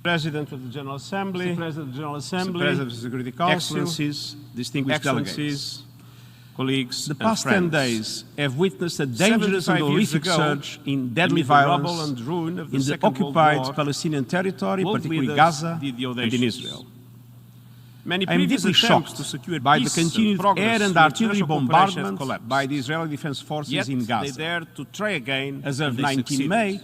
President of the General Assembly, Mr. President of the General Assembly, Mr. President of the Security Council, Excellencies, distinguished delegates. Colleagues, The past 10 days have witnessed a dangerous and 75 years horrific ago, surge in deadly amid the rubble violence and ruin of the in the Second World occupied War, Palestinian territory, world particularly leaders Gaza did the and in audacious. Israel. Many I am previous deeply attempts shocked to secure by the peace and continued progress air and through artillery international cooperation have bombardment collapsed. by the Israeli Defense Forces Yet in they Gaza. dared to try again, As and of they 19 succeeded. May,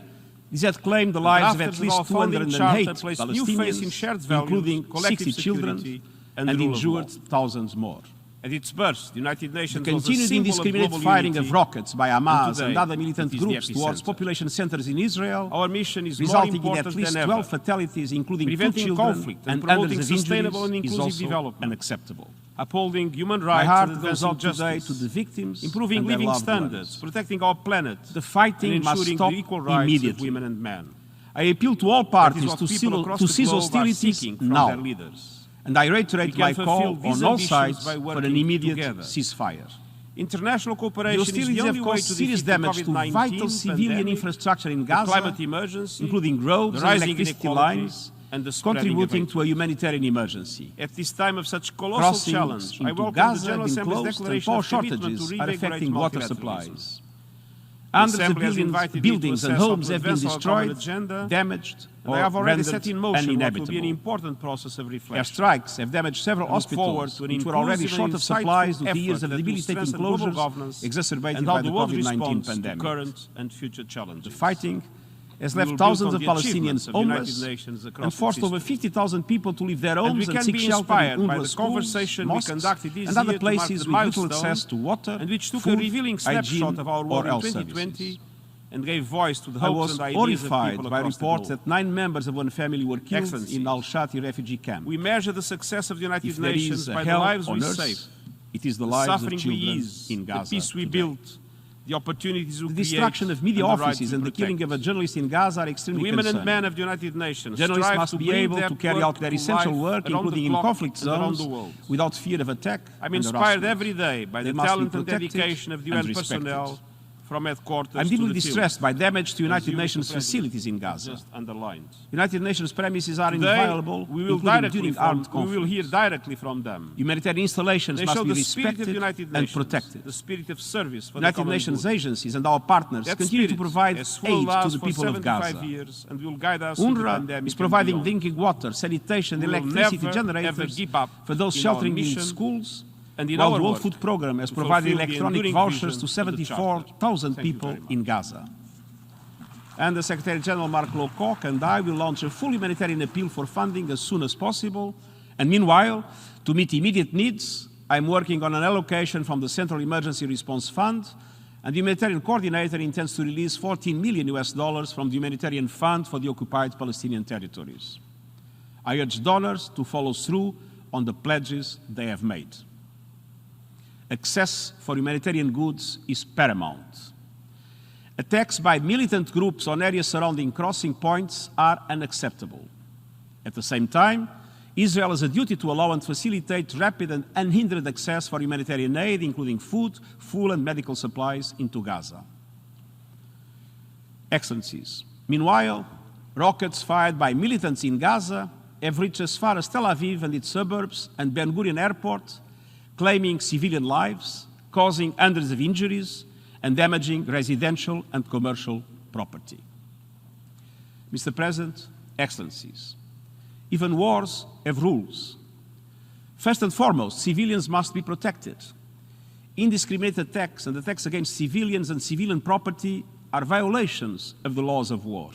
these had claimed the The lives of drafters at of least our founding 208 charter placed new faith in shared Palestinians, values, including collective 60 children, security, and the rule of law. injured thousands more. At its birth, the United The Nations was a continued symbol of indiscriminate global firing unity, of rockets by Hamas today and other militant it is the groups towards epicenter. population centers in Israel, Our mission is more resulting in important at least than 12 ever. fatalities, including 2 Preventing children conflict and and promoting hundreds of sustainable and injuries, is inclusive also development. unacceptable. Upholding human My rights heart and goes advancing out today justice, to the victims improving and their living loved standards, ones. protecting our planet, The fighting and must ensuring stop the equal rights immediately. of women and men. I appeal to all That is parties what to people across cease the globe are hostilities seeking from now. their leaders. And I reiterate We my can call fulfill these on all ambitions sides by for an working immediate together. ceasefire. International The cooperation is hostilities the have only way caused to serious defeat the damage to COVID-19 vital civilian pandemic, infrastructure in the Gaza, climate emergency, including roads the and rising electricity inequality, lines, and the spreading contributing of to a humanitarian emergency. At this time of such colossal Crossings challenge, I into welcome the Gaza General have been Assembly's closed and declaration power of commitment to shortages are reinvigorate affecting water multilateralism. supplies. The Hundreds of Assembly has invited me to buildings and assess how homes to have been advance our common destroyed, agenda, damaged, and or I have already rendered set in motion what will be an uninhabitable. important process of reflection. Airstrikes have damaged several I look forward hospitals, to an which were already inclusive short and of supplies due to insightful years of effort that will debilitating strengthen global closures governance exacerbated and by how the the world COVID-19 responds to pandemic. current and future challenges. The fighting has We will left build thousands on of the Palestinians achievements of the United homeless Nations across and its forced over history. 50,000 people to leave their And we homes and can seek be shelter inspired in by UNRWA the schools, conversation we mosques, conducted this and other year to mark places the with little milestone, access to water, and which took food, a revealing snapshot hygiene, of our or world in health 2020 services. and gave voice to the I hopes was and ideas of horrified people by across the reports globe. that 9 members of one family were killed Excellencies, in Al-Shati refugee camp. We measure the success of the United If there Nations is a by the hell lives on we earth, save, it is the the lives of suffering we children ease, in Gaza the peace we today. built, the opportunities we The create, destruction of media and the right offices we and the killing of a protect. journalist in Gaza are The extremely women and concerning. men of the United Nations Journalists strive must to be bring able their to carry work out their to essential life work, around including the in clock conflict and around zones, the world. without fear of attack I'm and inspired harassment. every day by They the must be talent and protected dedication of the and UN respected. personnel from headquarters I'm to deeply the distressed by damage to field, as United you, Nations Mr. President, facilities in Gaza. just underlined. United Nations premises are Today, inviolable, we will, including during armed we will conflicts. hear directly from them. Humanitarian installations They must show be the spirit of the respected United and Nations, protected. the spirit of service for the United common Nations good. agencies and our partners That continue to spirit provide has aid fueled to us the for people of 75 Gaza. years and will guide us through the UNRWA pandemic is and providing beyond. drinking water, sanitation, We will electricity never, ever generators give up for those in our sheltering in mission schools, and in while our the World work Food Programme has to provided fulfill the electronic enduring vouchers to vision of the Charter. 74,000 Thank you people very much. in Gaza. And the Secretary-General Mark Lowcock and I will launch a full humanitarian appeal for funding as soon as possible. And meanwhile, to meet immediate needs, I'm working on an allocation from the Central Emergency Response Fund, and the humanitarian coordinator intends to release $14 million from the humanitarian fund for the occupied Palestinian territories. I urge donors to follow through on the pledges they have made. Access for humanitarian goods is paramount. Attacks by militant groups on areas surrounding crossing points are unacceptable. At the same time, Israel has a duty to allow and facilitate rapid and unhindered access for humanitarian aid, including food, fuel, and medical supplies into Gaza. Excellencies, meanwhile, rockets fired by militants in Gaza have reached as far as Tel Aviv and its suburbs and Ben Gurion Airport, claiming civilian lives, causing hundreds of injuries, and damaging residential and commercial property. Mr. President, Excellencies, even wars have rules. First and foremost, civilians must be protected. Indiscriminate attacks and attacks against civilians and civilian property are violations of the laws of war.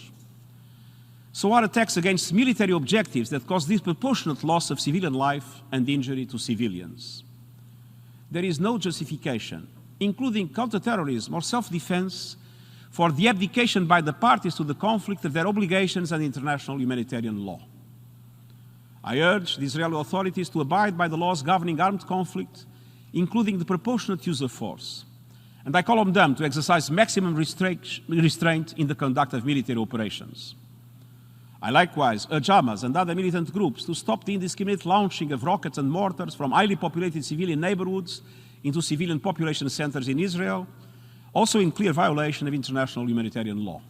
So are attacks against military objectives that cause disproportionate loss of civilian life and injury to civilians. There is no justification, including counterterrorism or self-defense, for the abdication by the parties to the conflict of their obligations and international humanitarian law. I urge the Israeli authorities to abide by the laws governing armed conflict, including the proportionate use of force. And I call on them to exercise maximum restraint in the conduct of military operations. I likewise urge Hamas and other militant groups to stop the indiscriminate launching of rockets and mortars from highly populated civilian neighborhoods into civilian population centers in Israel, also in clear violation of international humanitarian law.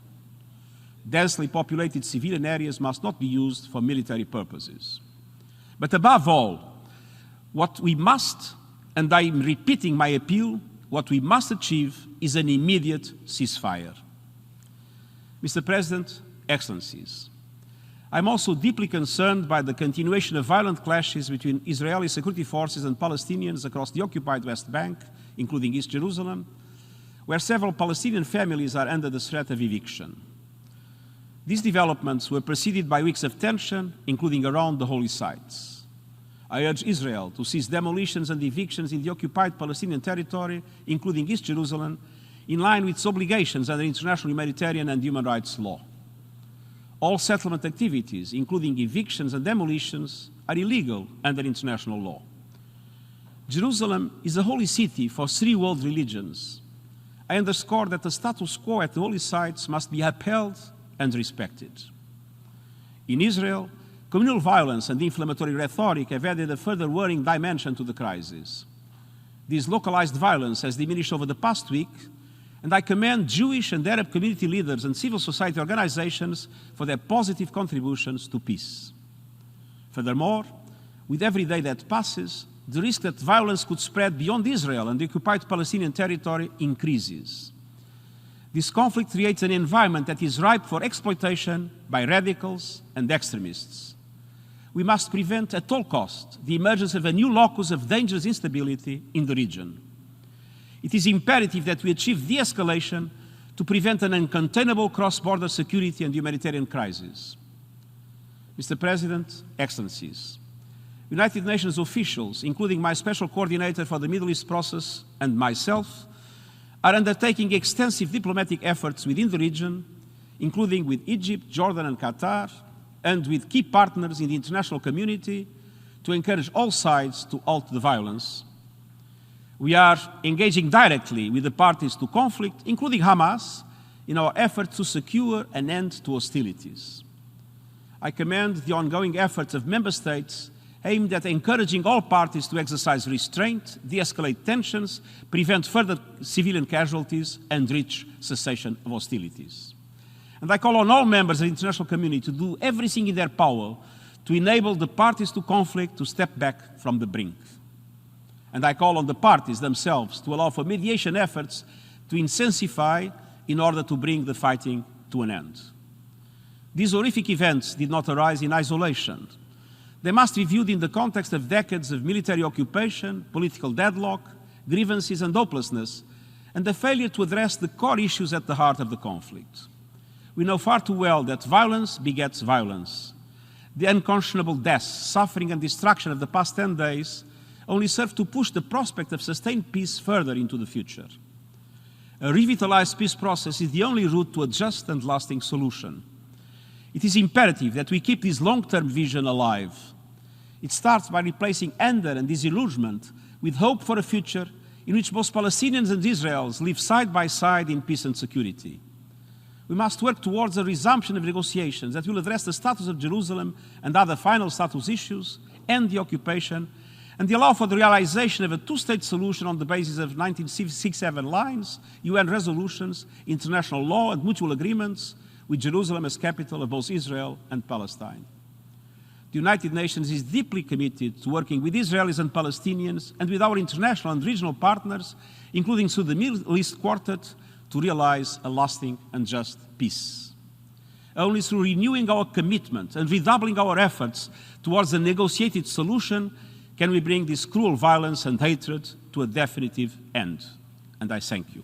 densely populated civilian areas must not be used for military purposes. But above all, what we must, and I am repeating my appeal, what we must achieve is an immediate ceasefire. Mr. President, Excellencies, I'm also deeply concerned by the continuation of violent clashes between Israeli security forces and Palestinians across the occupied West Bank, including East Jerusalem, where several Palestinian families are under the threat of eviction. These developments were preceded by weeks of tension, including around the holy sites. I urge Israel to cease demolitions and evictions in the occupied Palestinian territory, including East Jerusalem, in line with its obligations under international humanitarian and human rights law. All settlement activities, including evictions and demolitions, are illegal under international law. Jerusalem is a holy city for 3 world religions. I underscore that the status quo at the holy sites must be upheld and respected. In Israel, communal violence and inflammatory rhetoric have added a further worrying dimension to the crisis. This localized violence has diminished over the past week, and I commend Jewish and Arab community leaders and civil society organizations for their positive contributions to peace. Furthermore, with every day that passes, the risk that violence could spread beyond Israel and the occupied Palestinian territory increases. This conflict creates an environment that is ripe for exploitation by radicals and extremists. We must prevent at all costs the emergence of a new locus of dangerous instability in the region. It is imperative that we achieve de-escalation to prevent an uncontainable cross-border security and humanitarian crisis. Mr. President, Excellencies, United Nations officials, including my Special Coordinator for the Middle East process and myself, are undertaking extensive diplomatic efforts within the region, including with Egypt, Jordan, and Qatar, and with key partners in the international community to encourage all sides to halt the violence. We are engaging directly with the parties to conflict, including Hamas, in our efforts to secure an end to hostilities. I commend the ongoing efforts of member states aimed at encouraging all parties to exercise restraint, de-escalate tensions, prevent further civilian casualties, and reach cessation of hostilities. And I call on all members of the international community to do everything in their power to enable the parties to conflict to step back from the brink. And I call on the parties themselves to allow for mediation efforts to intensify in order to bring the fighting to an end. These horrific events did not arise in isolation. They must be viewed in the context of decades of military occupation, political deadlock, grievances and hopelessness, and the failure to address the core issues at the heart of the conflict. We know far too well that violence begets violence. The unconscionable deaths, suffering and destruction of the past 10 days only serve to push the prospect of sustained peace further into the future. A revitalized peace process is the only route to a just and lasting solution. It is imperative that we keep this long-term vision alive. It starts by replacing anger and disillusionment with hope for a future in which both Palestinians and Israelis live side by side in peace and security. We must work towards a resumption of negotiations that will address the status of Jerusalem and other final status issues, end the occupation, and allow for the realization of a two-state solution on the basis of 1967 lines, UN resolutions, international law and mutual agreements, with Jerusalem as capital of both Israel and Palestine. The United Nations is deeply committed to working with Israelis and Palestinians and with our international and regional partners, including through the Middle East Quartet, to realize a lasting and just peace. Only through renewing our commitment and redoubling our efforts towards a negotiated solution can we bring this cruel violence and hatred to a definitive end. And I thank you.